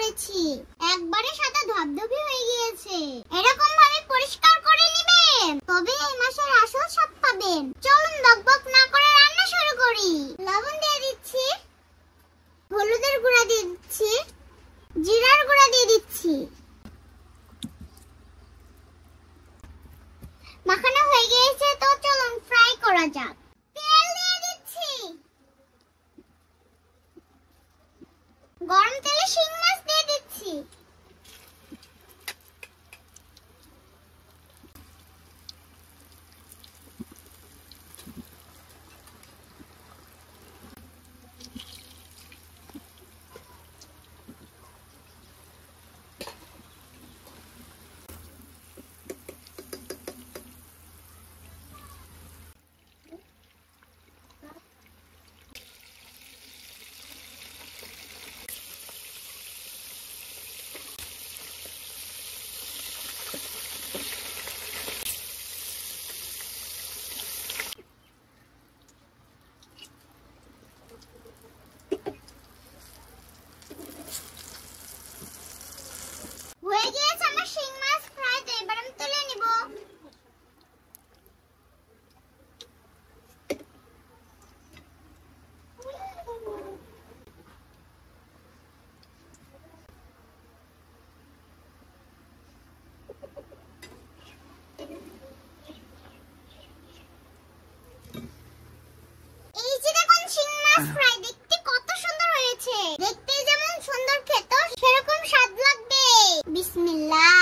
করেছি, একবারে সাদা ধবধবে হয়ে গিয়েছে। এরকম ভাবে পরিষ্কার করে নেবেন, তবে এই মাসের আসল স্বাদ পাবেন। চলুন বকবক না করে রান্না শুরু করি। লবণ দিয়ে দিচ্ছি, হলুদের গুঁড়া দিয়ে দিচ্ছি, জিরার গুঁড়া দিয়ে দিচ্ছি। মাখানো হয়ে গিয়েছে, তো চলুন ফ্রাই করা যাক। তেল দিয়ে দিচ্ছি, গরম তেলে শিং মাছ দিয়ে দিচ্ছি। হয়ে গিয়েছে আমার শিং মাছ ফ্রাই, তো এবার আমি তুলে নিব। এই যে দেখুন শিং মাছ ফ্রাই, দেখতে কত সুন্দর হয়েছে। দেখতে যেমন সুন্দর, খেতেও সেরকম স্বাদ লাগবে। বিসমিল্লাহ।